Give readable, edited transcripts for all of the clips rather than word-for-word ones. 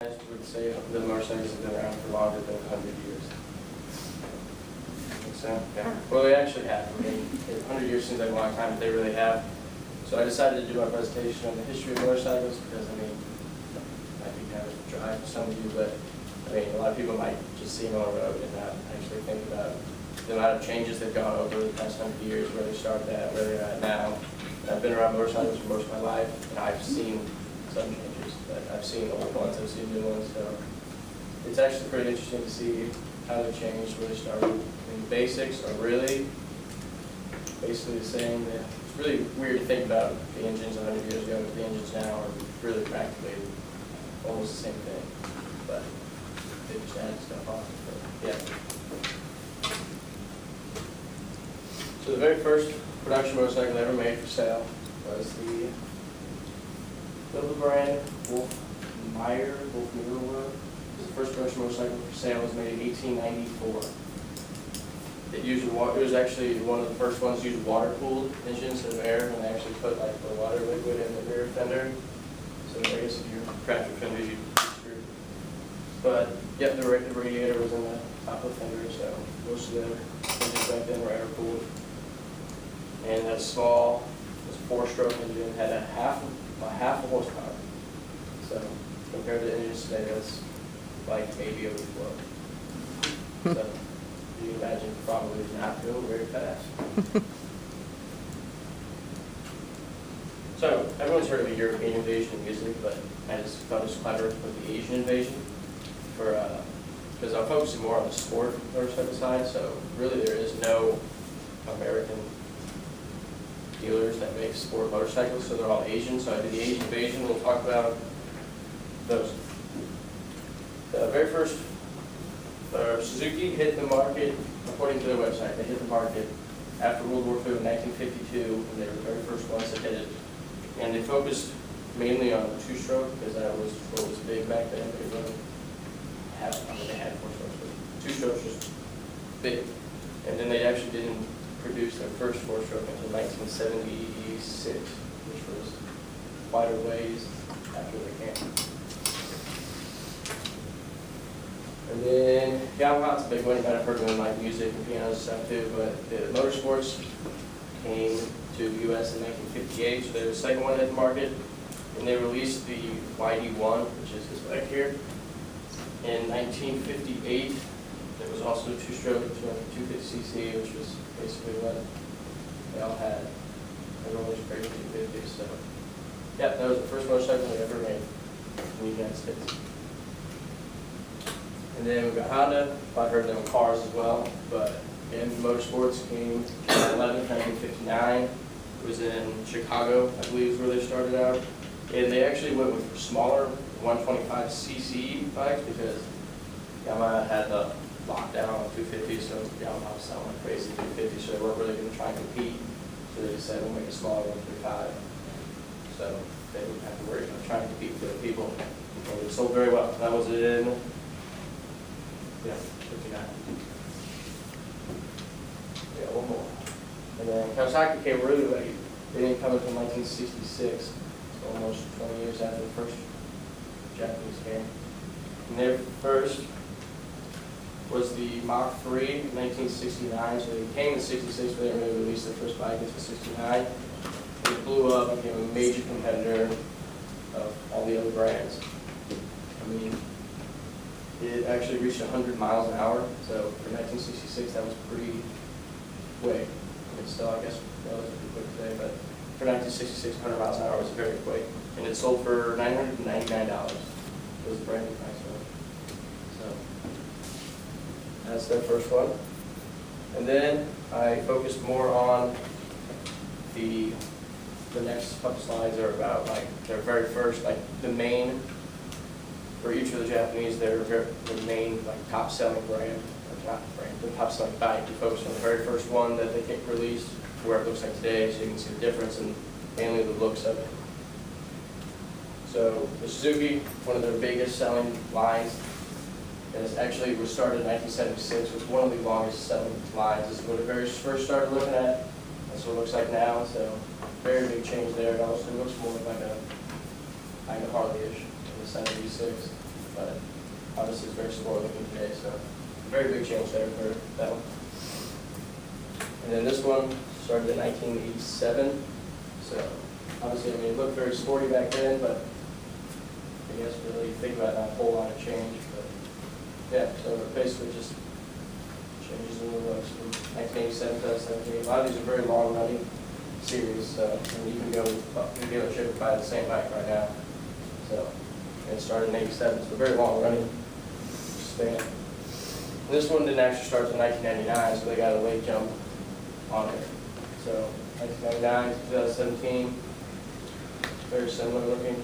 I would say the motorcycles have been around for longer than 100 years. Think so? Yeah. Well, they actually have. I mean, 100 years seems like a long time, but they really have. So I decided to do my presentation on the history of motorcycles because, I mean, it might be kind of dry for some of you, but I mean, a lot of people might just see them on the road and not actually think about the amount of changes they've gone over the past 100 years, where they started at, where they're at now. And I've been around motorcycles for most of my life, and I've seen some changes. But I've seen old ones, I've seen new ones, so it's actually pretty interesting to see how they changed, where they started. And the basics are really basically the same. It's really weird to think about the engines 100 years ago, but the engines now are really practically almost the same thing. But they just added stuff on. But yeah. So the very first production motorcycle ever made for sale was the brand Wolf-Meyer. The first production motorcycle for sale was made in 1894. It was actually one of the first ones to use water-cooled engines instead of air, and they actually put like the water liquid in the rear fender. So I guess if you cracked your fender, you'd be screwed. But yeah, the radiator was in the top of the fender, so most of the engines back then were air-cooled. And that small, this 4-stroke engine had a half a horsepower. So compared to engines today, that's like maybe overflow. So you can imagine probably not going very fast. So everyone's heard of the European invasion of music, but I just thought it was clever with the Asian invasion because I'm focusing more on the sport motorcycle side. So really, there is no American dealers that make sport motorcycles, so they're all Asian. So I did the Asian invasion. We'll talk about those. The very first Suzuki hit the market, according to their website, they hit the market after World War II in 1952, and they were the very first ones that hit it. And they focused mainly on the 2-stroke because that was what was big back then. They really had 4-strokes, but 2-strokes was big. And then they actually didn't produce their first 4-stroke until 1976, which was quite a ways after they came. And then Yamaha's a big one. You might have heard of them like music and pianos and stuff too, but the motorsports came to the U.S. in 1958, so they were the second one at the market, and they released the YD1, which is this right here, in 1958. It was also a 2-stroke, 250cc, which was basically what they all had. Everyone was crazy 250s, so yeah, that was the first motorcycle they ever made in the United States. And then we've got Honda. I've heard them in cars as well, but again, motorsports came July 11th, 1959. It was in Chicago, I believe, is where they started out. And they actually went with smaller 125cc bikes because Yamaha had the lockdown on 250, so Yamaha was selling like crazy 250, so they weren't really going to try and compete. So they just said, we'll make a smaller 125. So they wouldn't have to worry about trying to compete with other people. And it sold very well. That was in 59. Yeah, one more. And then Kawasaki came really late. They didn't come until 1966, so almost 20 years after the first Japanese came. And their first was the Mach 3 in 1969, so they came in 66, but they didn't really release their first bike until 69. It blew up, became a major competitor of all the other brands. I mean, it actually reached 100 miles an hour, so for 1966, that was pretty quick. I mean, still, I guess, relatively quick today, but for 1966, 100 miles an hour was very quick. And it sold for $999. It was a brand new price for it. So that's their first one. And then I focused more on the next couple slides are about like their very first, like the main, for each of the Japanese, their main like top selling brand, or not brand, the top selling bike. We focused on the very first one that they get released, where it looks like today, so you can see the difference and mainly the looks of it. So the Suzuki, one of their biggest selling lines, and it actually was started in 1976. It was one of the longest selling lines. This is what it very first started looking at. That's what it looks like now. So very big change there. It also looks more like a kind of Harley-ish in the 76. but obviously it's very sport looking today, so very big change there for that one. And then this one started in 1987, so obviously, I mean, it looked very sporty back then, but I guess really think about not a whole lot of change, but yeah, so basically just changes in the looks from 1987 to 2017. A lot of these are very long running series, so and you can go to the dealership and buy the same bike right now. So and it started in 87, so a very long running span. This one didn't actually start until 1999, so they got a late jump on it. So 1999 to 2017, very similar looking,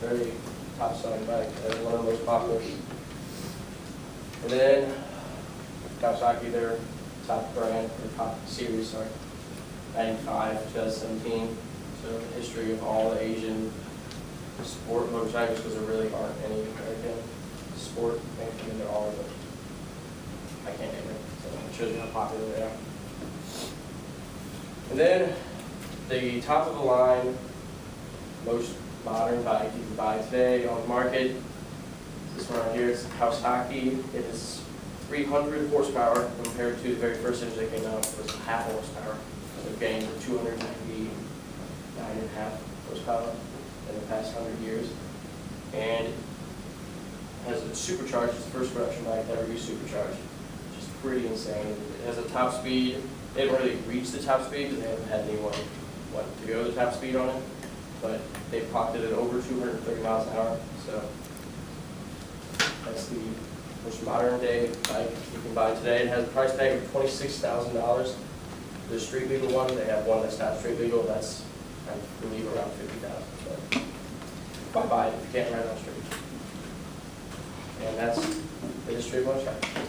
very top selling bike, one of the most popular. And then Kawasaki, their top brand, or top series, sorry, 95 to 2017. So the history of all the Asian sport motorcycles, because there really aren't any American sport. I mean, they're all of them. I can't name it, so it shows you how popular they are. And then the top of the line, most modern bike you can buy today on the market. This one right here is Kawasaki. It is 300 horsepower compared to the very first engine that came out was half horsepower. So it gained 299.5 horsepower in the past 100 years. And it has a supercharged, it's the first production bike that ever used supercharged, which is pretty insane. It has a top speed. They haven't really reached the top speed because they haven't had anyone want to go the top speed on it, but they clocked it at over 230 miles an hour. So that's the most modern day bike you can buy today. It has a price tag of $26,000. The street legal one, they have one that's not street legal. That's, I believe, around $50,000. So why buy it if you can't ride on the street? And that's the history of motorcycles.